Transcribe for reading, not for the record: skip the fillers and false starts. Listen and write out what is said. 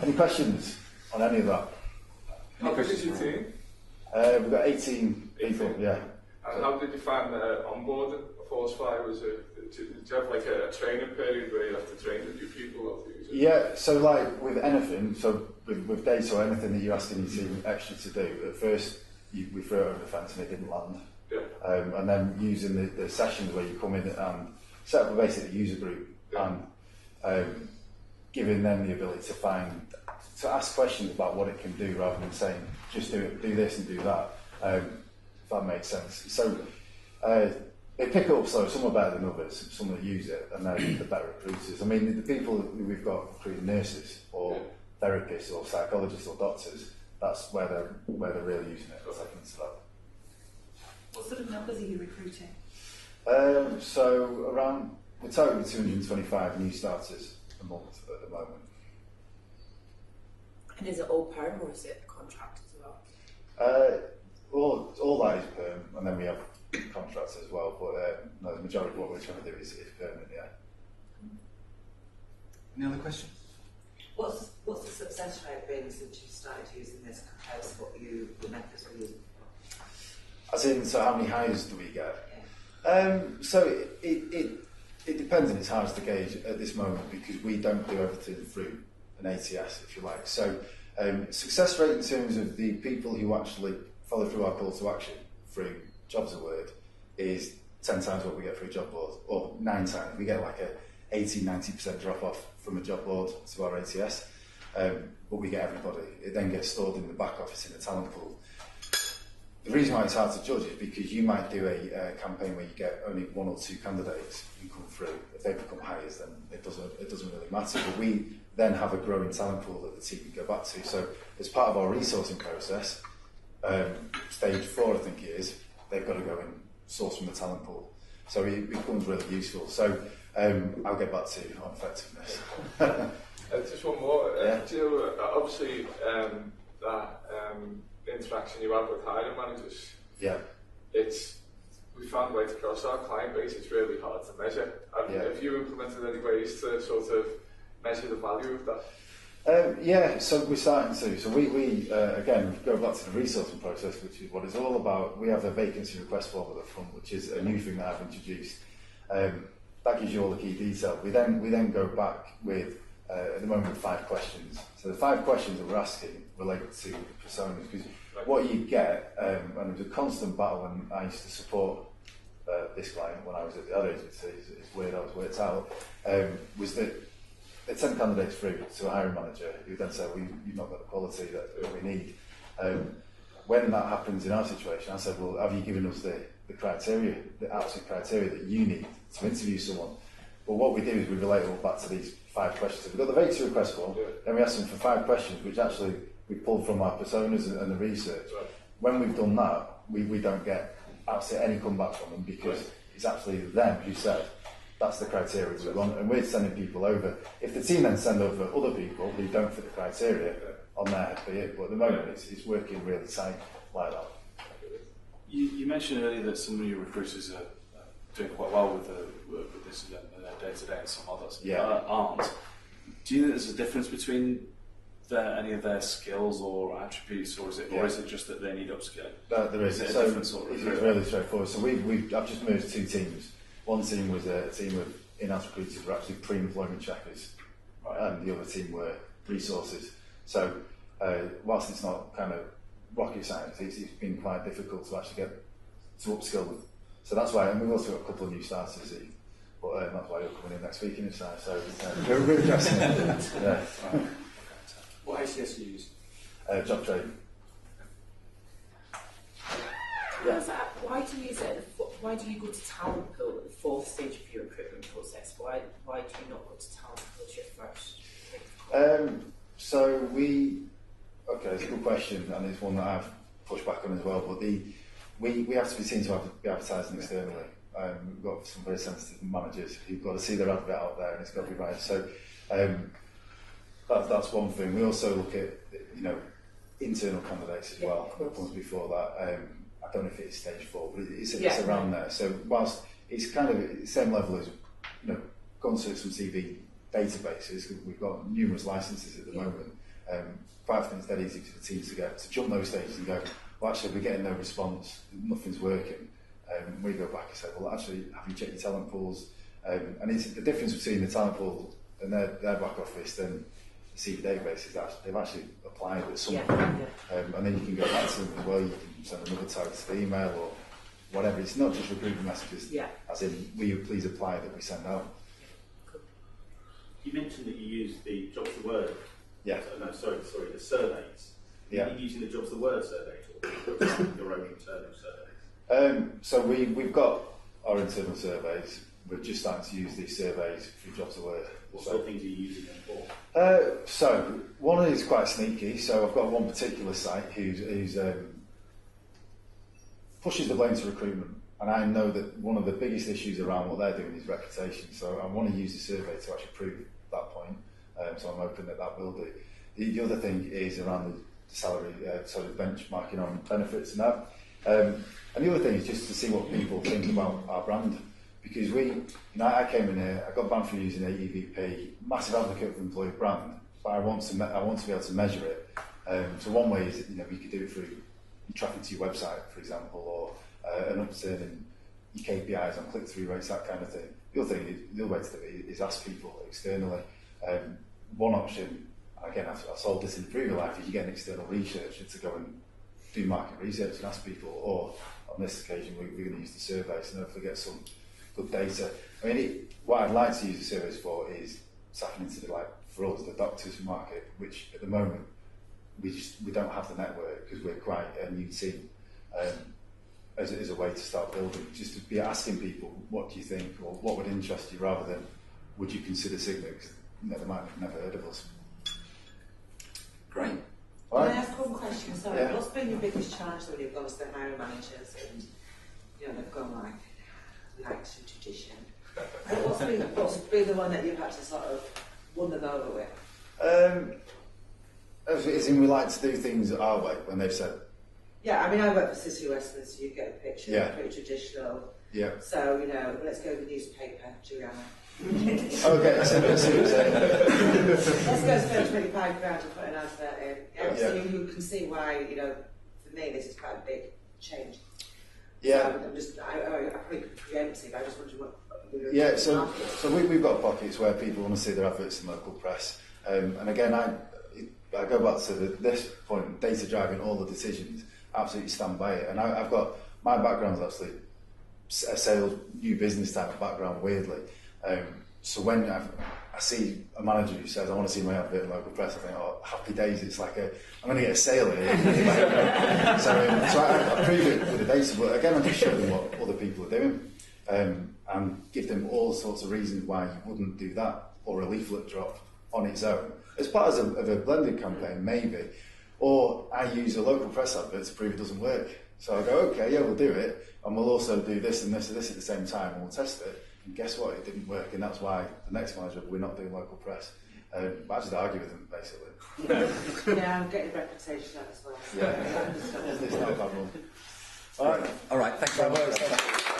Any questions on any of that? How big is your team? We've got 18 people, yeah. And how did you find onboarding of Horsefly? Did you have like a training period where you have to train the new people? Or yeah, so like with anything, so with data or anything that you're asking your team extra to do, at first we threw it over the fence and it didn't land. Yeah. And then using the sessions where you come in and set up a basic user group, yeah, and giving them the ability to ask questions about what it can do rather than saying just do this and do that, if that makes sense. So they pick it up slow. Some are better than others, some that use it and they're the better recruiters. I mean, the people that we've got recruiting nurses or therapists or psychologists or doctors, that's where they're really using it. What sort of numbers are you recruiting? So we're targeting 225 new starters a month at the moment. And is it all perm or is it contract as well? All that is perm, and then we have contracts as well. But no, the majority of what we're trying to do is permanent. Yeah. Any other questions? What's the success rate been since you started using this compared to what the methods were using before? As in, so how many hires do we get? So it depends, and it's hard to gauge at this moment because we don't do everything through an ATS, if you like. So success rate in terms of the people who actually follow through our call to action through Jobs Award is 10 times what we get through a job board, or 9 times. We get like a 80-90% drop off from a job board to our ATS, but we get everybody. It then gets stored in the back office in the talent pool. The reason why it's hard to judge is because you might do a campaign where you get only 1 or 2 candidates who come through. If they become hires, then it doesn't really matter. But we then have a growing talent pool that the team can go back to. So as part of our resourcing process, stage 4 I think it is, they've got to go and source from the talent pool. So it becomes really useful. So I'll get back to you on effectiveness. Just one more. Yeah. Obviously that interaction you have with hiring managers, yeah, we found right across our client base, it's really hard to measure. Have you implemented any ways to sort of measure the value of that? Yeah, so we're starting to. So we again, go back to the resourcing process, which is what it's all about. We have a vacancy request form at the front, which is a new thing that I've introduced. That gives you all the key detail. We then go back with, at the moment, 5 questions. So the 5 questions that we're asking relate to personas, because what you get, and it was a constant battle when I used to support this client when I was at the ad agency, it's weird, I was worked out, was that they send candidates through to a hiring manager who then say, well, you've not got the quality that we need. When that happens in our situation, I said, well, have you given us the criteria, the absolute criteria that you need to interview someone? But what we do is we relate it all back to these 5 questions. So we've got the vacancy request form, then we ask them for 5 questions, which actually we pulled from our personas and the research. Right. When we've done that, we don't get absolutely any comeback from them because it's actually them who said, that's the criteria we want, and we're sending people over. If the team then send over other people who don't fit the criteria, on their head be it. But at the moment, it's working really tight like that. You mentioned earlier that some of your recruiters are doing quite well with this in their day-to-day and some others aren't. Do you think there's a difference between any of their skills or attributes, or is it just that they need upskilling? There is. Is it a different sort of it's really straightforward. So I've just merged 2 teams. One team was a team of in-house recruiters who were actually pre-employment checkers, and the other team were resources. So whilst it's not kind of rocket science, it's been quite difficult to actually get to upskill them. So that's why, and we've also got a couple of new starters, but that's why you're coming in next week in this time. So we're addressing it. Yeah. What ACS do you use? Job training. Why do you use it? Why do you go to talent pool at the 4th stage of your recruitment process? Why do you not go to talent pool as your first? It's a good question, and it's one that I've pushed back on as well. But we have to be seen to be advertising externally. We've got some very sensitive managers who've got to see their advert out there, and it's got to be right. So that's one thing. We also look at internal candidates as well. That comes before that. I don't know if it's stage 4, but it's around there. So whilst it's kind of the same level as going to some CV databases, we've got numerous licenses at the moment. Quite often it's dead easy for the teams to jump those stages and go, well, actually, we're getting no response, nothing's working. We go back and say, well, actually, have you checked your talent pools? And it's the difference between the talent pool and their back office than the CV database is that they've actually applied at some point. And then you can go back to them as well, you can send another targeted email or whatever. It's not just recruitment messages, as in, will you please apply that we send out. You mentioned that you use the jobs to word. Yeah. No, sorry, the surveys. Yeah. Are you using the jobs to word surveys or your own internal surveys? So we've got our internal surveys. We're just starting to use these surveys for jobs to word. What sort of things are you using them for? So one is quite sneaky. So I've got one particular site who's pushes the blame to recruitment, and I know that one of the biggest issues around what they're doing is reputation. So I want to use the survey to actually prove that point. So I'm hoping that will do. The other thing is around the salary, benchmarking on benefits and that. And the other thing is just to see what people think about our brand. Because I came in here, I got banned for using AEVP, massive advocate for employee brand, but I want to be able to measure it. So one way is, you could do it through traffic to your website, for example, or an upturn in your KPIs on click-through rates, that kind of thing. The other way to do it is ask people externally. One option, again, I've sold this in previous life, is you get an external researcher to go and do market research and ask people, or on this occasion, we're going to use the surveys and hopefully get some good data. I mean, what I'd like to use the surveys for is tapping into for us, the doctors market, which at the moment we don't have the network because we're quite a new team. As a way to start building, just to be asking people, what do you think, or what would interest you, rather than would you consider Cygnet, because they might have never heard of us. Great. All Can right. I ask one question? Sorry, Yeah. what's been your biggest challenge when you've gone to the hiring managers and they've gone like to tradition? What's been the one that you've had to sort of won them over with? As in, we like to do things our way when they've said. Yeah, I mean, I work for City Western, so you get a picture, Yeah. pretty traditional. Yeah. So, let's go with the newspaper, Juliana. Okay, so let's see what you're saying. Let's go spend 25 grand and put an advert in. Yeah. So you can see why, for me, this is quite a big change. Yeah. So I'm pretty preemptive. I just wonder what. Yeah, so we've got pockets where people want to see their adverts in local press. And again, I go back to this point, data driving all the decisions, absolutely stand by it. And I've got, my background's actually a sales, new business type of background, weirdly. So when I see a manager who says, I want to see my advert in local press, I think, oh, happy days, it's like I'm going to get a sale here. So I prove it with the data, but again, I just show them what other people are doing. And give them all sorts of reasons why you wouldn't do that, or a leaflet drop on its own. As part of a blended campaign, maybe. Or I use a local press advert to prove it doesn't work. So I go, okay, yeah, we'll do it, and we'll also do this and this and this at the same time, and we'll test it. And guess what? It didn't work, and that's why the next manager, we're not doing local press. I just argue with them, basically. Yeah, I'm getting a reputation out as well. So Yeah, it's not a bad one. All right, thank you very much.